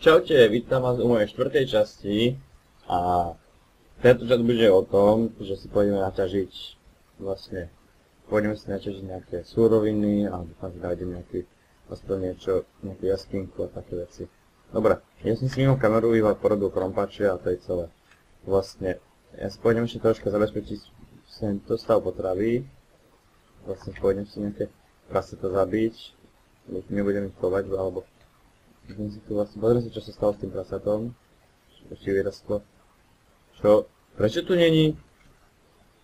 Čaute, vítam vás u mojej štvrtej časti a tento čas bude o tom, že si pôjdeme naťažiť pôjdeme si naťažiť nejaké súroviny a dúfam, že nájdem nejakú jaskinku a také veci. Dobre, ja som si mimo kameru iba porobil krompače a to je celé. Ja si pôjdem ešte troška zabezpečiť tento stav potravy. Pôjdem si nejaké praseta zabiť, nebudem ich chovať, alebo pozriem si, čo sa stalo s tým prasatom. Ešte vyrastlo. Čo? Prečo tu není?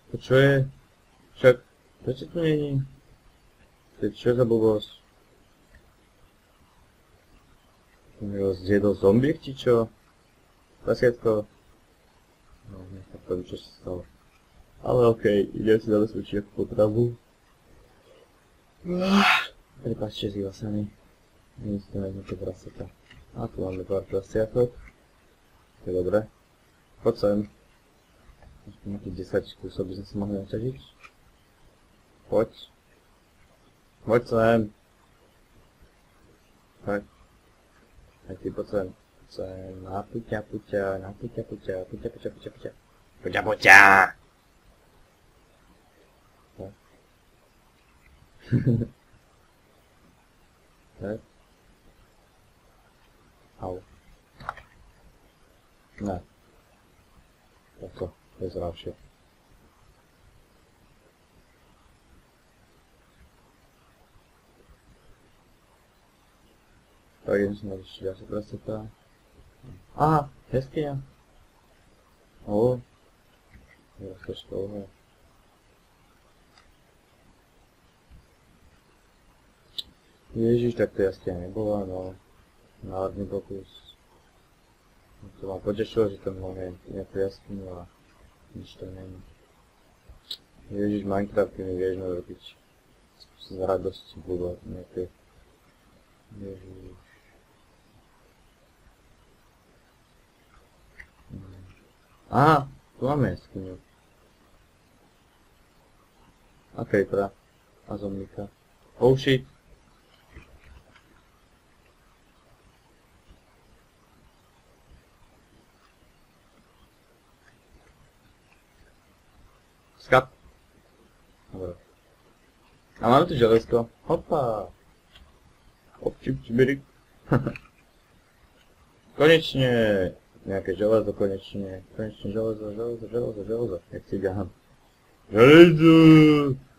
To čo je? Prečo tu není? To je čo za blbosť? Ho zjedol zombík, či čo? Prasiatko? No, nechápem, čo sa stalo. Ale okej, idem si zabezpečiť ako potravu. Prepáčte, zývasaný. Nie si to nájdem to praseta. A tu máme pár prasiatok. To je dobré. Poď sem. Ešte nejakých 10 kusov by sme si mohli naťažiť. Poď. Poď sem. Poď. Aj ty poď sem. Sem. Na puťa. Puťa. Tak. Au. Ne. To je zdravšie. Tak idem si nájsť ešte ďalšie praseta. Aha, jeskyňa. O. Je to ešte dlhé. Ježiš, tak to jaskyňa nebola, no. Národný pokus. To ma potešilo, že tam máme nejakú jaskyňu a nič to není. Ježiš, Minecraft mi vieš robiť z radosti budovať nejaké. Ježiš. Aha, tu máme jaskyňu. A creepera. A zombíka. Oh shit. Skap. Dobre. A máme tu želesko. Hopa. Občipčibirik. Konečne. Nejaké železo, konečne. Konečne železo. Jak si ďahám. Železo.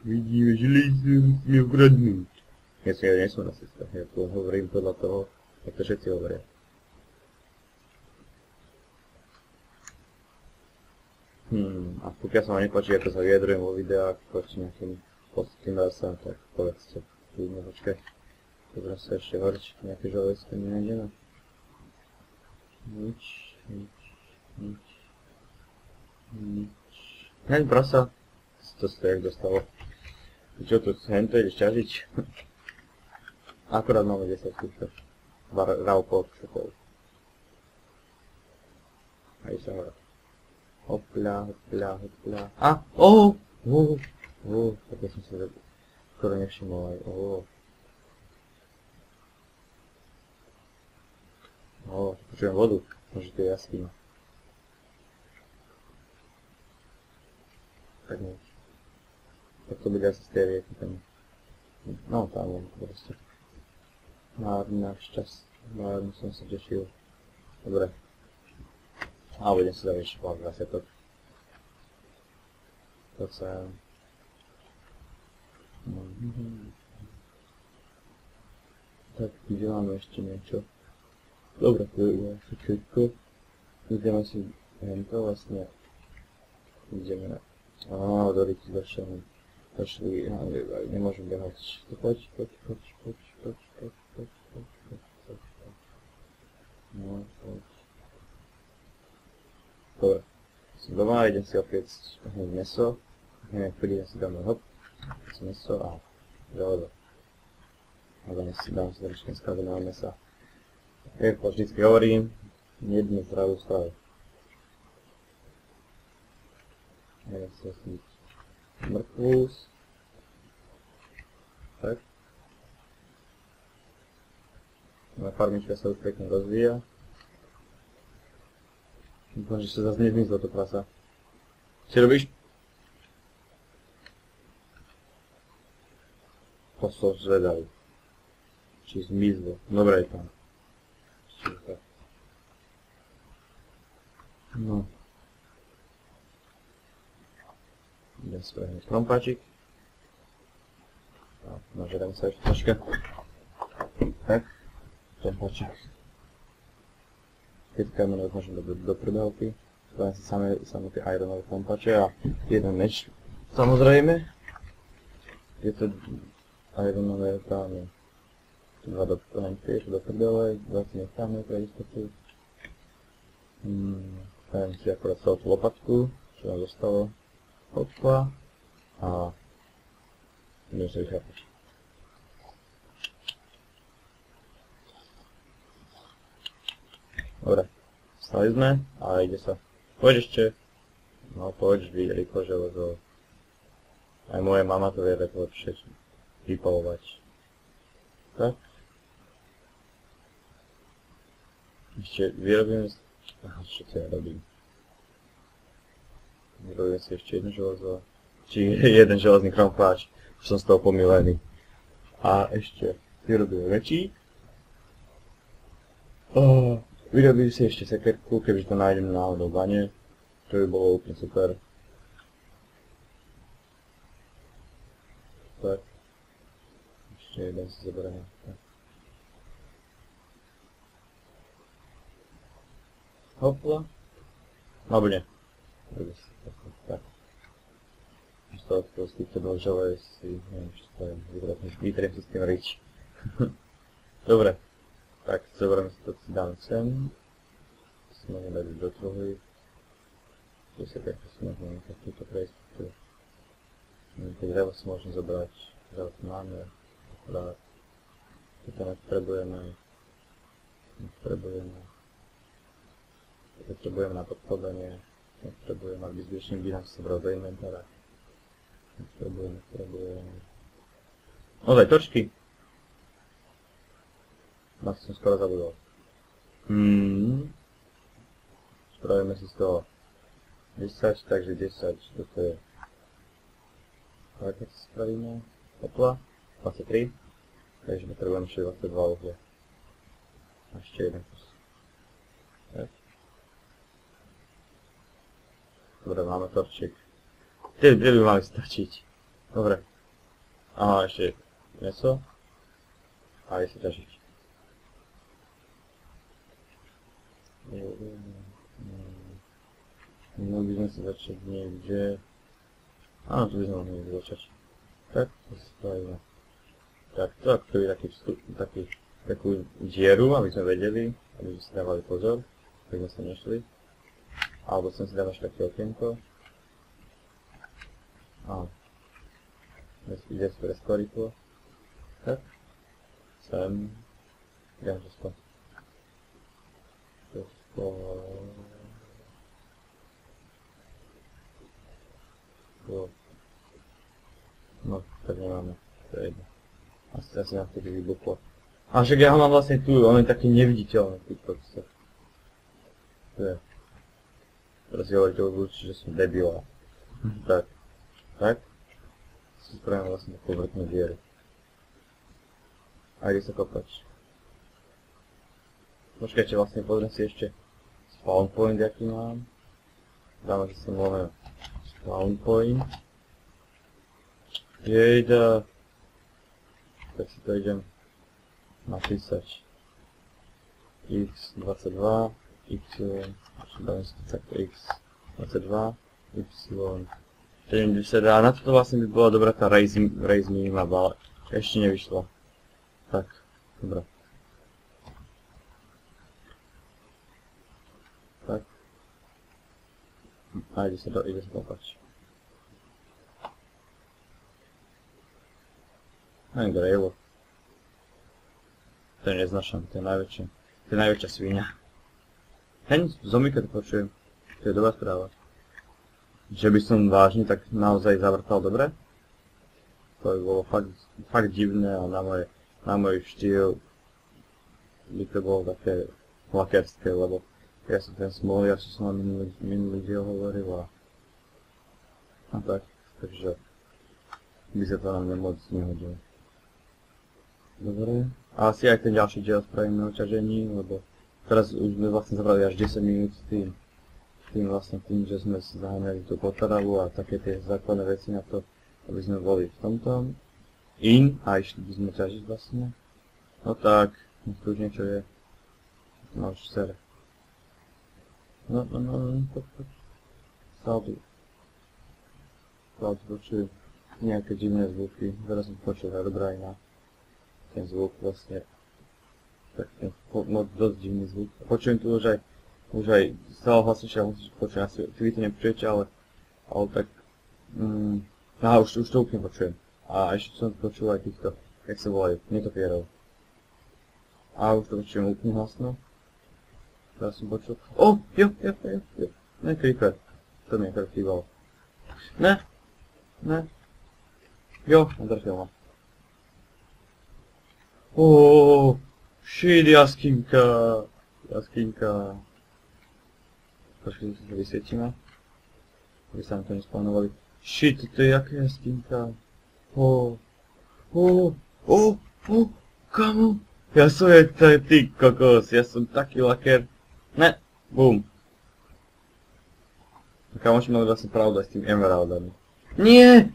Vidíme železo, musíme ukradnúť. Ja som rasista. Ja tu hovorím podľa toho, jak to všetci hovoria. A pokiaľ sa vám nepáči, ako sa vyjadrujem vo videách proti nejakým pocitým rasám, tak povedzte. Kľudne, počkaj. Pozriem sa ešte horiť, nejaké železko nenájdeme. Nič. Hneď prasa. To sa to jak dostalo. Čo tu, hento ideš ťažiť? Akurát máme 10 kusov. Raupok, šokov. Aj sa hora. Hopla. A! Tak ja som sa skoro nevšimol aj. Počujem vodu. Môže to je jaskyňa. Tak nič. Tak to bude asi z tej rieky tam. No, tam je proste. Národný šťast. Národný som sa tešil. Dobre. A budem si dať ešte pár prasiatok. To sa... Tak, kde máme ešte niečo? Dobre, to je asi všetko. Ideme si hento vlastne. Ideme... do rýky došli, nemôžem behať. Poď. No, poď. Dobre, som doma, idem si opiecť meso. Hneď prídem si dáme meso a železo. A dám si troška skladaného mesa. Ako vždycky hovorím, jednu zdravú stravu. Idem si osniť mrkvus. Tak. Moja farmička sa už pekne rozvíja. Dúfam, že sa zase nezmizlo to prasa. Si robíš? To som zvedavý. Či zmizlo. Dobre je tam. No. Idem spraviť krompáčik. Nažerám sa ešte troška. Tak. Krompáčik. Keď kamerou môžem do prdálky. Spravím si samé tie ironové krompáče a jeden meč. Samozrejme. Je to ironové tam. Dva do prdele, dva si necháme pre istotu. Spravím si akorát celú tú lopatku, čo nám zostalo. Hopla. A idem sa vychápať. Dobre, stali sme a ide sa. Poď ešte. No poď, rýchlo železo. Aj moja mama to vie lepšie vypalovať. Tak. Ešte vyrobíme si... Aha, čo to ja robím? Vyrobíme si ešte jedno železo. Či jeden železný krompáč. Už som z toho pomilený. A ešte vyrobíme väčší. Vyrobím si ešte sekerku, kebyže to nájdem náhodou v bane. To by bolo úplne super. Tak. Ešte jeden si zoberieme. Hopla. Alebo nie. Tak. Z týchto dvoch želej si, neviem, čo to je, vytriem si s tým rič. Dobre. Tak, zoberieme si to, si dáme sem. Sme dať do truhy. Tu sa takto si môžeme nechať túto prejsť. Keď drevo si môžeme zobrať. Drevo tu máme. Akurát. Toto nepotrebujeme. Potrebujeme na podkladanie, potrebujeme, aby zvyšný výhľad sa bral do inventára. Potrebujeme. Ozaj, točky! Na to som skoro zabudol. Spravíme si z toho 10, takže 10, toto je... Tak, keď si spravíme, hopla, 23, takže potrebujeme ešte 22 uhlia. A ešte jeden kus. Tak. Dobre, máme torčík. Kde by mali stačiť? Dobre. Aha, ešte meso. A ešte ťažiť. Mohli by sme si začať niekde... Áno, tu by sme mohli niekde začať. Tak, to si spravíme. Tak, to ako je takú dieru, aby sme vedeli, aby sme si dávali pozor, aby sme sa nešli. Alebo som si dal až také okienko. Ide skôr rýchlo. Tak. Sem. Idem to spať. No, tak nemáme. To je jedno. Asi nám to vybuchlo. A však ja ho mám vlastne tu, on je taký neviditeľný. To je. Teraz si hovoríte určite, že som debila. Tak. Tak. Si spravím vlastne takú vrtnú dieru. A ide sa kopať. Počkajte, vlastne pozriem si ešte spawn point, aký mám. Dáme si môžeme spawn point. Jejda. Tak si to idem napísať. X22, X, dáme si to takto X22, Y, 70, a na toto vlastne by bola dobrá tá raise minimap, ale ešte nevyšla. Tak, dobrá. Tak. A ide sa kopať. Aj drevo. To neznašam, to je najväčšie. To je najväčšia svinia. Heň, zombíka to počujem. To je dobrá správa. Že by som vážne tak naozaj zavrtal dobre? To by bolo fakt divné a na môj štýl by to bolo také lakerské, lebo Ja som ten smol, ja som vám minulý diel hovoril a tak, takže by sa to na mňa moc nehodilo. Dobre, a asi aj ten ďalší diel spravíme o ťažení, lebo teraz už sme vlastne zabrali až 10 minút tým, že sme si zaháňali tú potravu a také tie základné veci na to, aby sme boli v tomto a išli by sme ťažiť vlastne. No tak, tu už niečo je. No už ser. No, poď. Saldu. Počujem nejaké divné zvuky. Teraz som počul Herobrina. Ten zvuk vlastne. Tak ten dosť divný zvuk. Počujem tu už aj stále hlasnejšie, musíš počuť, asi vy to nepočujete, ale tak, už to úplne počujem. A ešte som počul aj týchto, jak sa volajú, netopierov. A už to počujem úplne hlasno. Teraz som počul, jo, ne, creeper, to mi akorát chýbalo. Ne, jo, nadrfil ma. Shit, jaskinka. Trošku sa vysvietime, aby sa nám to nespawnovali. Shit, to je jaká jaskinka. Kamo? Ja som ty kokos, ja som taký laker. Ne, bum. Kamoši mali vlastne pravdu aj s tým emeraldami. Nie!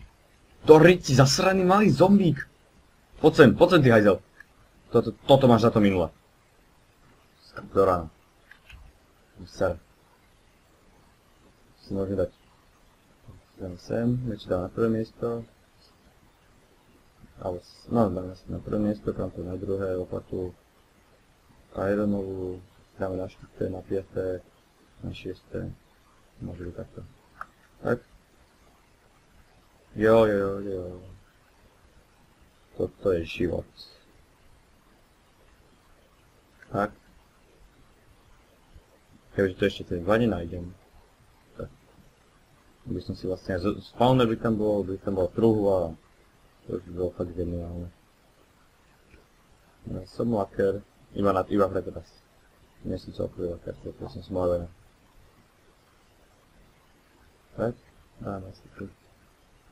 To rici, zasraný malý zombík. Poď sem ty hajzel. Toto máš za to minule. Do rána. Ser. Si môže dať. Sem, niečo dám na prvé miesto. No, dáme si na prvé miesto, tam to na druhé, lopatu. Ironovú. Dáme na 4., na 5., na 6. Môže byť takto. Tak. Jo. Toto je život. Tak. Keďže to ešte tie 2 nenájdem. Tak. By som si vlastne aj spawner by tam bol kruhu a to už by bolo fakt geniálne. Ja som laker, iba pre teraz. Nie som celkový laker, to som smolvený. Tak, dáme si tu.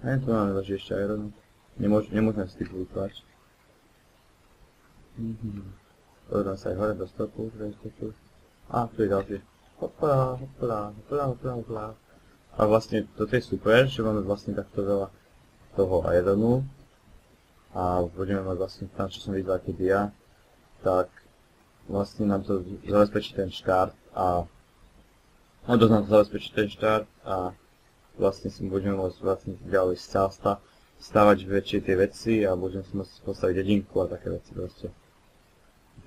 A tu máme leží ešte ironu. Nemôžeme si typu vytlačiť. Pozriem sa aj hore do stopu, že je tu. A, tu je ďalší. Hopla. A vlastne toto je super, že máme vlastne takto veľa toho ironu. A budeme mať vlastne tam, čo som videl, aký dia. Tak vlastne nám to zabezpečí ten štart a dosť nám to zabezpečí ten štart a vlastne si budeme môcť vlastne ďalej stávať väčšie tie veci a budeme si môcť postaviť dedinku a také veci proste.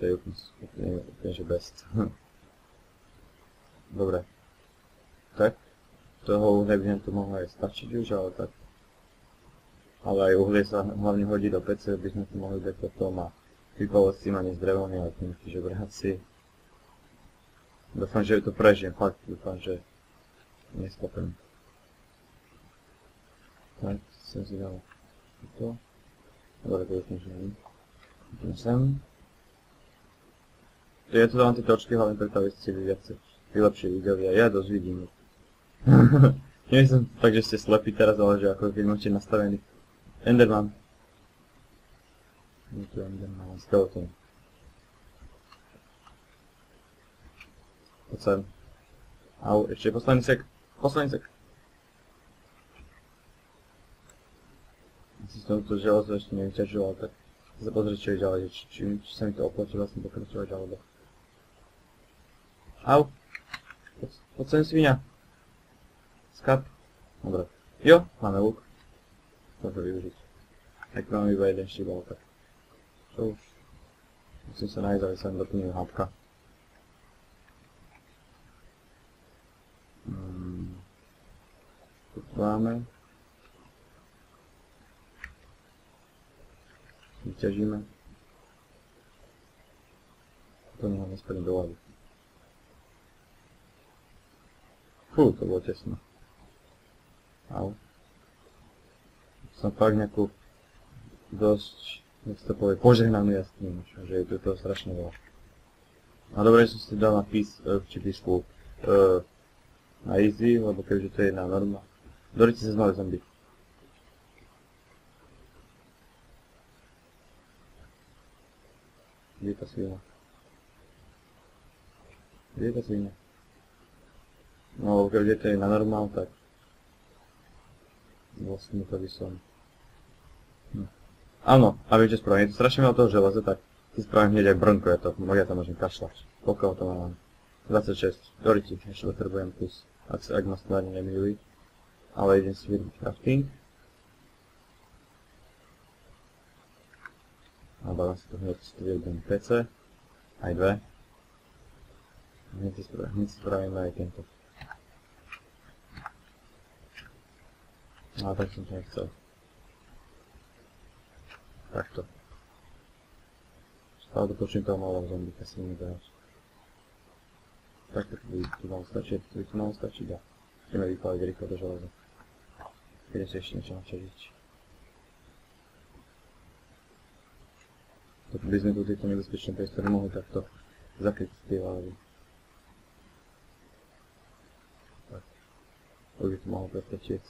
To je úplne že best. Dobre. Tak. Toho uhlia by nám to mohlo aj stačiť už, ale tak. Ale aj uhlie sa hlavne hodí do pece, aby sme to mohli dať potom a vypalo s tým ani s drevom, ale tým že žebráci. Dúfam, že to prežijem, fakt dúfam, že neskopem. Tak, som si dal toto. Dobre, to už môžem. Idem sem. Ja tu dávam tie točky hlavne preto, aby ste vylepšie videli a ja dosť vidím. Nie som tak, že ste slepí teraz, ale že ako keď máte nastavený Enderman. Je tu Enderman, skeleton. Poď sem. Au, ešte posledný sek. Si som to železo ešte nevyťažoval, tak sa pozrieť čo je ďalej, či sa mi to oplatí vlastne pokračovať alebo. Au! Poď sem svinia. Skap. Dobre. Jo, máme luk. Môžem využiť. Tak máme iba jeden štýbal, tak. Čo už? Musím sa nájsť, aby sa mi doplnil hápka. Tu máme. Vyťažíme. To nemáme späť do vody. Fú, to bolo tesno. Au. Som fakt nejakú dosť, nech to povie, požehnanú jaskyňu, že je tu toho strašne veľa. A dobre, že som si dal na písku na easy, lebo keďže to je na norma. Dorite sa znali zombie. Kde je tá svina? Kde je tá svina? No, keďže to je na normál, tak vlastne to by som... Áno, a viete spravím, je to strašne veľa toho železa, tak si spravím hneď aj brnko, ja to môžem kašľať. Pokiaľ to mám 26, doriti, ešte potrebujem plus, ak ma snadne nemýli. Ale idem si vyrobiť crafting. A dávam si to hneď vyrobím PC, aj dve. Hneď si spravíme aj tento. Ale tak som to nechcel. Takto. Stále dotočím toho malého zombika si nebehať. Takto tu mám stačiť, tu mám stačiť a chceme vypáliť rýchlo do železa. Keď si ešte niečo načadiť. Tak by sme tu tieto nebezpečné priestory mohli takto zakryť tie válvy. Tak. To by to mohlo pretečieť.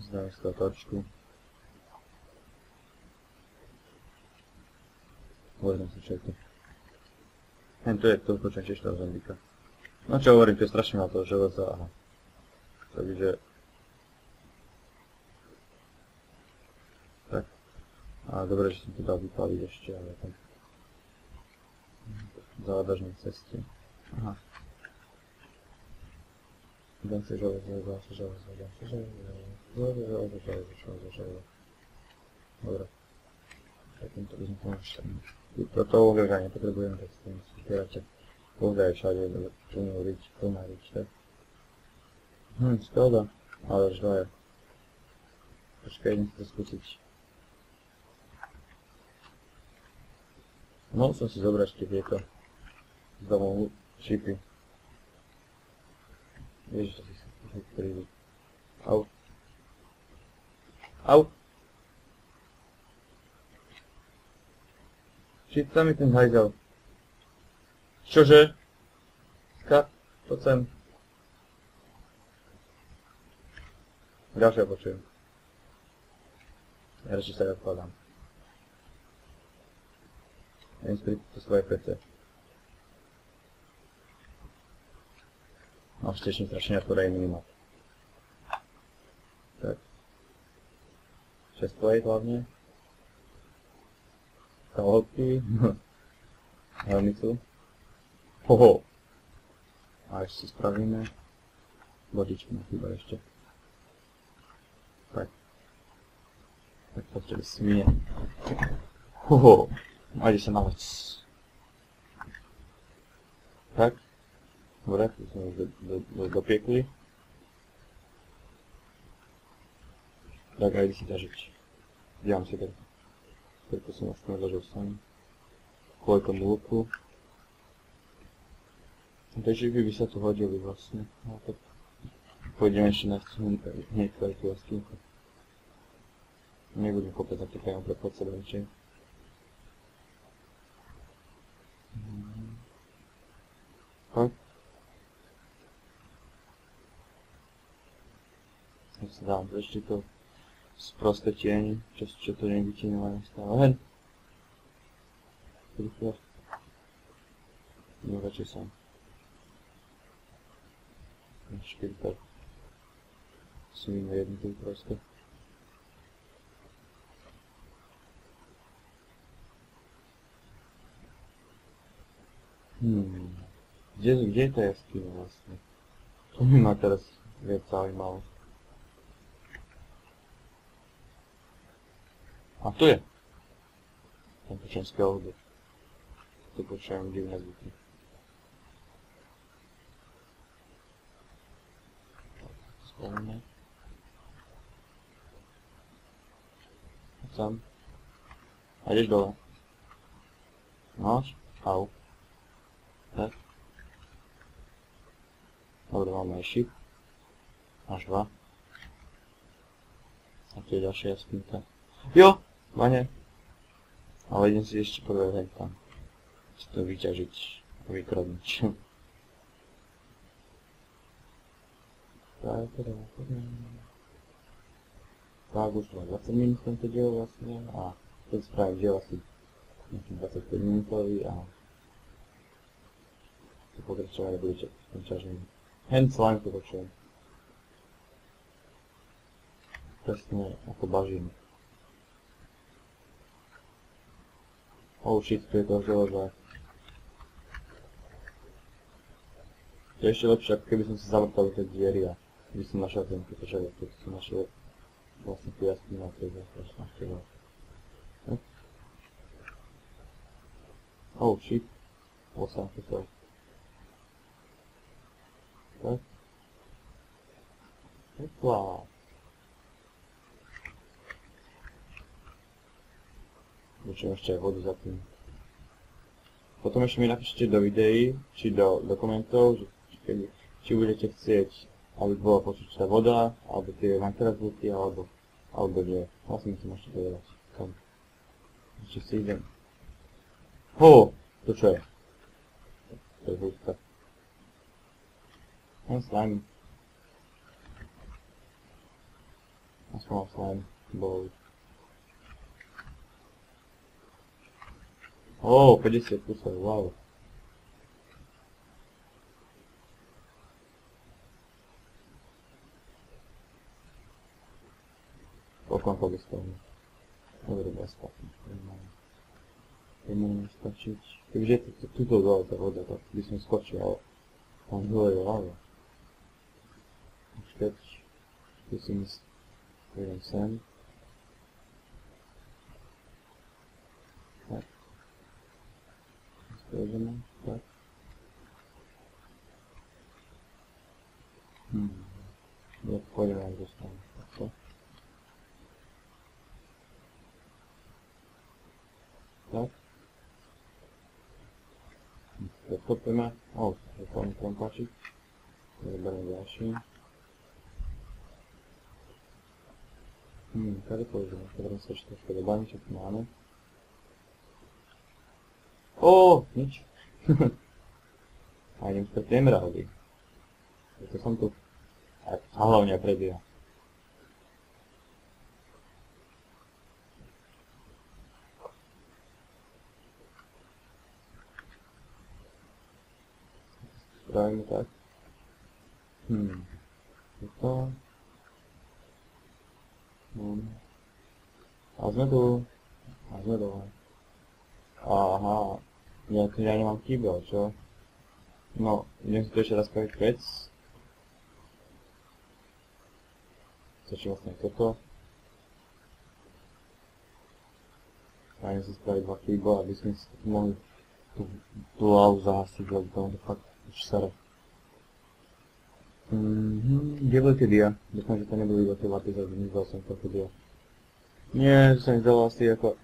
Zdáme si toho torčku. Uvedem si čo je tu. Hen to je to, počujem tiež toho zombika. No čo hovorím, to je strašne veľa toho železa a... Takže... Tak. A dobre, že som to dal vypáliť ešte, ale tam... Závažnej ceste. Aha. Dám si železo. Dobre. Tak týmto by sme to našli. Toto overga nepotrebujeme, tak s tým zbierate. Pohľadaj všade, plnú rič, plná rič, tak. Skvelda. Ale už dvaja. Počkaj, idem si to skúsiť. Mohol som si zobrať ešte tieto z domov šipy. Ježiš, to si sa prídu. Au. Au. Číta mi ten hajzel. Čože? Poď sem. Ďalšie počujem. Ja radšej sa odkladám. Idem spriť to svoje PC. No, štečný strašne otvorej minimap. Tak. 6 plate hlavne. Kalhotky. Helmicu. Hoho. A ešte si spravíme. Vodičky ma chýba ešte. Tak. Tak poďte smie. Hoho. A ide sa na vec. Tak. Dobre, tu sme už dopiekli. Tak a ide si ťažiť. Dievam si tak. Preto som vlastne odložil sám. Kvôľkom lúku. Takže by sa tu hodili vlastne. No tak pôjdeme ešte na hneď kvalitu a skinku. Nebudem kopať na priamo pre pod sebe radšej. Tak. Ja si dám ešte to sprosté tieň, čo to nevytieňované stále. Hen! Rýchle. No radšej sám. Špilper. Smíme jednu tú proste. Kde je tá jaskyňa vlastne? To mi ma teraz viac zaujímalo. A tu je. Tam počujem skvelby. Tu počujem divné zvuky. Spolíme. Poď sem. A ideš dole. Máš? Au. Tak. Dobre, máme aj šip. Máš 2. A tu je ďalšia jaskynka. Jo! Vane. Ale idem si ešte prvé hej tam. si to vyťažiť, vykradnúť. Tak, už to má 20 minút tento diel vlastne a ten spravím diel asi 25 minútový a to pokračovanie bude ten ťažený. Hence line to počujem. Presne ako bažím. Oh shit, tu je toho železa. To je ešte lepšie, ako keby som sa zavrtal do tej diery a by som našiel ten želez, keď som našiel vlastne tu jasný na tej strašná. Oh shit. Osám to sa. Tak. Hopla. Počujem ešte aj vodu za tým. Potom ešte mi napíšte do videí, či do komentov, či budete chcieť, aby bola počuť tá voda, alebo tie Minecraft zvuky, alebo nie. Vlastne mi to môžete povedať. Kam. Ešte si idem. To čo je? To je húska. Mám slime. Aspoň mám slime. Bol. 50 kusov, wow. Koľko to vystavím? Dobre, bezplatne. Nemôžem skočiť. Keďže je tuto dole tá voda, tak by som skočil, ale tam dole je lava. Už keď skúsim ísť, idem sem. Tak. Spôjdeme, tak. Ja pôjdem aj dostanem. Takto. Tak. Odkopíme. To mi tam páči. Zoberiem ďalší. Kade pôjdeme? Pozriem sa ešte trošku do bani, čo tu máme. Nič. A idem späť emeraldy. To som tu. A hlavne prebieha. Spravíme tak. Toto. A sme tu. A sme dole. Aha. Ja nemám kýbel, čo? No, idem si to ešte raz spraviť vec. Stačí vlastne toto. A idem si spraviť 2 kýbel, aby sme si mohli tú lávu zahasiť, lebo to fakt už sere. Kde boli tie dia? Dúfam, že to neboli iba tie lapy, nezval som toľko dia. Nie, to sa mi zdalo asi ako...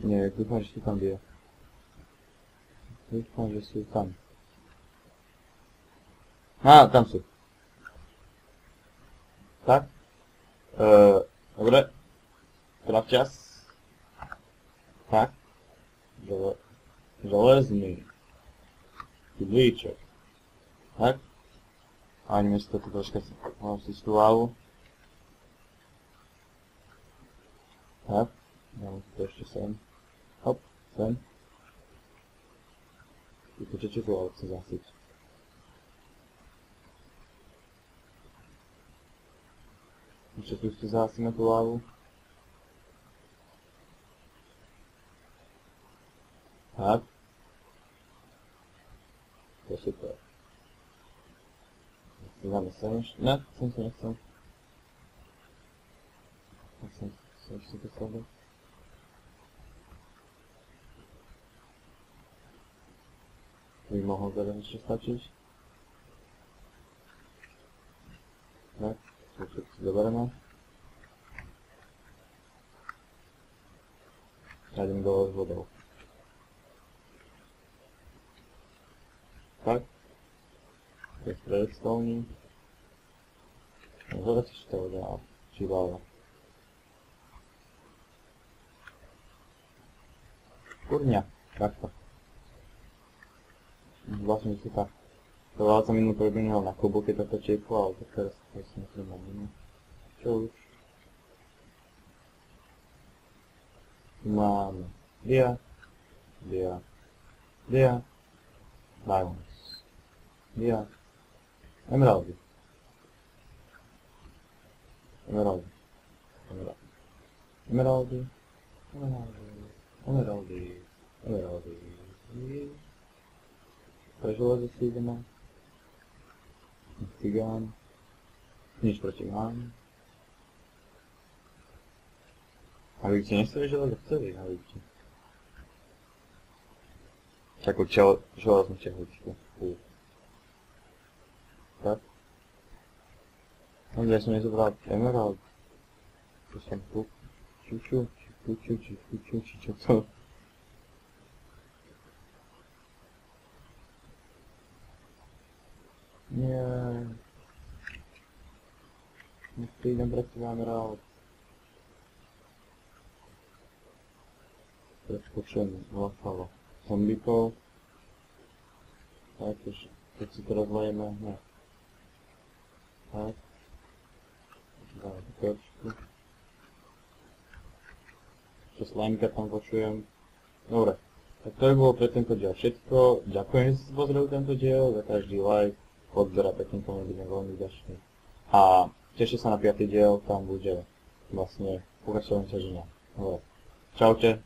Nie, dúfam, že sú tam dia. Dúfam, že sú tam. Tam sú. Tak. Dobre. Teda včas. Tak. Železný. Kydlíček. Tak. A ideme si toto troška si tú lávu. Tak. Dáme si to ešte sem. Hop, sem. Vypočujte tú lávu, chce zasiť. Ešte tu si zahasíme tú lávu. Tak. To je super. Dáme sem ešte. Ne, sem sa nechcem. Nechcem sa ešte to sledať. By mohol teda ešte stačiť. Tak, to všetko si zoberieme. A idem dole s vodou. Tak. To je stredek stolní. Zhľadať si to voda, či láva. Kurňa, takto. Vlastne si tak. To som minulú pribínal na klubu, keď toto číplo, ale tak teraz si myslím na mimo. Čo už? Tu máme Dia, Diamonds, Dia, Emeraldy, Emeraldy, Emeraldy, Emeraldy. Pre železo si ideme. Cigán. Nič proti vám. A vy ste nechceli železo? Chceli, a vy ste. Takú železnú čehličku. Tak. Ja som nezobral emerald. Čo som tu? Čuču, čo to? Nie. Nechci idem brať si emerald. Preskočujem zlafalo zombíkov. Tak, keď si to rozlejeme, ne. Tak. Dáme kočku. Čo slimeka tam počujem. Dobre. Tak to by bolo pre tento diel všetko. Ďakujem, že ste pozreli tento diel. Za každý like, odber a pekný koment budem veľmi vďačný. A teším sa na 5. diel, tam bude vlastne pokračovanie ťaženia. Dobre. Čaute.